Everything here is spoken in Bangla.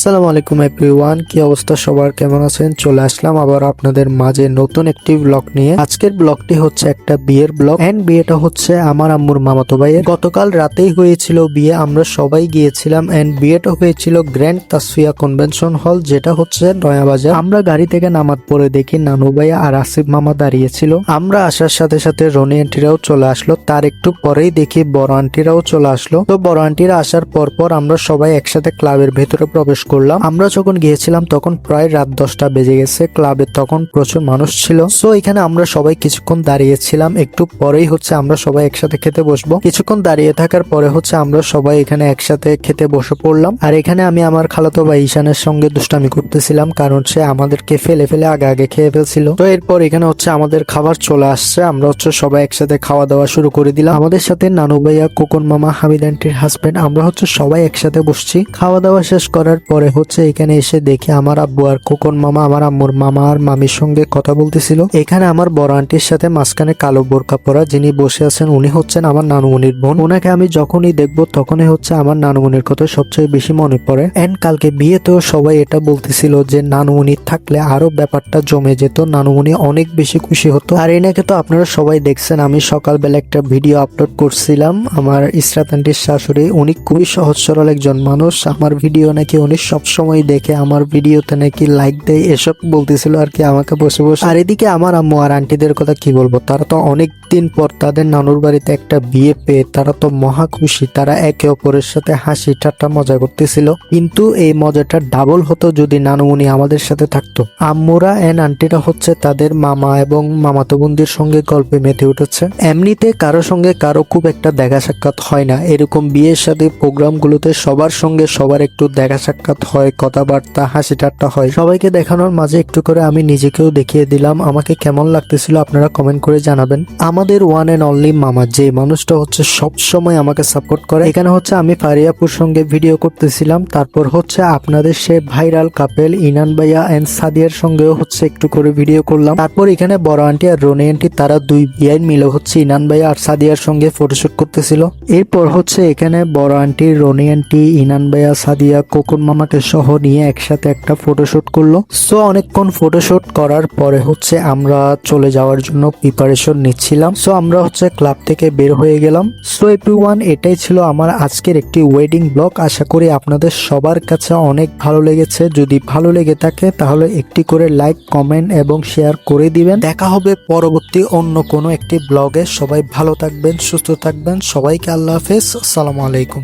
আসসালামু আলাইকুম এভরিওয়ান, কি অবস্থা সবার, কেমন আছেন? চলে আসলাম আবার আপনাদের মাঝে নতুন একটি ব্লগ নিয়ে। আজকের ব্লগটি হচ্ছে একটা বিয়ের ব্লগ এন্ড বিয়েটা হচ্ছে আমার আম্মুর মামাতো ভাইয়ের। গতকাল রাতেই হয়েছিল বিয়ে, আমরা সবাই গিয়েছিলাম এন্ড বিয়েটা হয়েছিল গ্র্যান্ড তাসফিয়া কনভেনশন হল, যেটা হচ্ছে নয়াবাজার। আমরা গাড়ি থেকে নামার পরে দেখি নানু ভাইয়া আর আসিফ মামা দাঁড়িয়েছিল। আমরা আসার সাথে সাথে রনি আন্টিরাও চলে আসলো, তার একটু পরেই দেখি বড় আন্টিরাও চলে আসলো। তো বড় আন্টিরা আসার পর আমরা সবাই একসাথে ক্লাবের ভেতরে প্রবেশ করলাম। আমরা যখন গিয়েছিলাম তখন প্রায় রাত 10টা বেজে গেছে। ক্লাবে তখন প্রচুর মানুষ ছিল। সো এখানে আমরা সবাই কিছুক্ষণ দাঁড়িয়েছিলাম। একটু পরেই হচ্ছে আমরা সবাই একসাথে খেতে বসবো। কিছুক্ষণ দাঁড়িয়ে থাকার পরে হচ্ছে আমরা সবাই এখানে একসাথে খেতে বসে পড়লাম। আর এখানে আমি আমার খালাতো ভাই ঈশানের সঙ্গে দুষ্টামি করতেছিলাম, কারণ সে আমাদেরকে ফেলে ফেলে আগে খেয়ে ফেলছিল। তো এরপর এখানে হচ্ছে আমাদের খাবার চলে আসছে। আমরা হচ্ছে সবাই একসাথে খাওয়া দাওয়া শুরু করে দিলাম। আমাদের সাথে নানু ভাইয়া, কোকন মামা, হামিদ আন্টির হাজবেন্ড, আমরা হচ্ছে সবাই একসাথে বসছি। খাওয়া দাওয়া শেষ করার পরে হচ্ছে এখানে এসে দেখি আমার আব্বু আর কোকন মামা আমার আম্মুর মামা আর মামির সঙ্গে কথা বলতেছিল। এখানে আমার বড় আন্টির সাথে মাঝখানে কালো বোরকা পরা যিনি বসে আছেন উনি হচ্ছেন আমার নানুমনির বোন। ওনাকে আমি যখনই দেখবো তখনই হচ্ছে আমার নানুমনির কথা সবচেয়ে বেশি মনে পড়ে। এন্ড কালকে বিয়েতেও সবাই এটা বলতেছিল যে নানুমনি থাকলে আরো ব্যাপারটা জমে যেত, নানুমনি অনেক বেশি খুশি হতো। আর এনাকে তো আপনারা সবাই দেখছেন, আমি সকালবেলা একটা ভিডিও আপলোড করছিলাম। আমার ইসরাত আন্টির শাশুড়ি, উনি খুবই সহজ সরল একজন মানুষ। আমার ভিডিও নাকি উনি সবসময় দেখে, আমার ভিডিওতে নাকি লাইক দেয়, এসব বলতেছিল আর কি আমাকে বসে বসে। আর এদিকে আমার আম্মু আর আন্টিদের কথা কি বলবো, তারা তো অনেক দিন পর তাদের নানুর বাড়িতে একটা বিয়ে পেয়ে তারা তো মহা খুশি। তারা একে অপরের সাথে হাসি ঠাট্টা মজা করতেছিল, কিন্তু এই মজাটা ডাবল হতো যদি নানুমনি আমাদের সাথে থাকতো। আম্মুরা এন্ড আন্টিরা হচ্ছে তাদের মামা এবং মামাতো বোনদের সঙ্গে গল্পে মেতে উঠেছে। এমনিতে কারো সঙ্গে কারো খুব একটা দেখা সাক্ষাৎ হয় না, এরকম বিয়ের সাথে প্রোগ্রামগুলোতে সবার সঙ্গে সবার একটু দেখা সাক্ষাৎ হয়, কথাবার্তা হাসি ঠাট্টা হয়। সবাইকে দেখানোর মাঝে একটু করে আমি নিজেকেও দেখিয়ে দিলাম। আমাকে কেমন লাগতেছিল আপনারা কমেন্ট করে জানাবেন। আমাদের ওয়ান এন্ড অনলি মামা, যে মানুষটা হচ্ছে সব সময় আমাকে সাপোর্ট করে। এখানে হচ্ছে আমি ফারিয়াপুর সঙ্গে ভিডিও করতেছিলাম, তারপর হচ্ছে আপনাদের সে ভাইরাল কাপেল ইনান ভাইয়া এন্ড সাদিয়ার সঙ্গেও হচ্ছে একটু করে ভিডিও করলাম। তারপর এখানে বড় আন্টি আর রনি আন্টি, তারা দুই বিয়াই মিলে হচ্ছে ইনান ভাইয়া আর সাদিয়ার সঙ্গে ফটোশুট করতেছিল। এরপর হচ্ছে এখানে বড় আন্টি, রনি আন্টি, ইনান ভাইয়া, সাদিয়া, কোকন মামাকে সহ নিয়ে একসাথে একটা ফটোশুট করলো। সো অনেকক্ষণ ফটোশুট করার পরে হচ্ছে আমরা চলে যাওয়ার জন্য প্রিপারেশন নিচ্ছিলাম। সো আমরা হচ্ছে ক্লাব থেকে বের হয়ে গেলাম। সো এভরিওয়ান, এটাই ছিল আমার আজকের একটি ওয়েডিং ব্লগ। আশা করি আপনাদের সবার কাছে অনেক ভালো লেগেছে। যদি ভালো লেগে থাকে তাহলে একটি করে লাইক, কমেন্ট এবং শেয়ার করে দিবেন। দেখা হবে পরবর্তী অন্য কোনো একটি ব্লগে। সবাই ভালো থাকবেন, সুস্থ থাকবেন। সবাইকে আল্লাহ হাফেজ, আসসালামু আলাইকুম।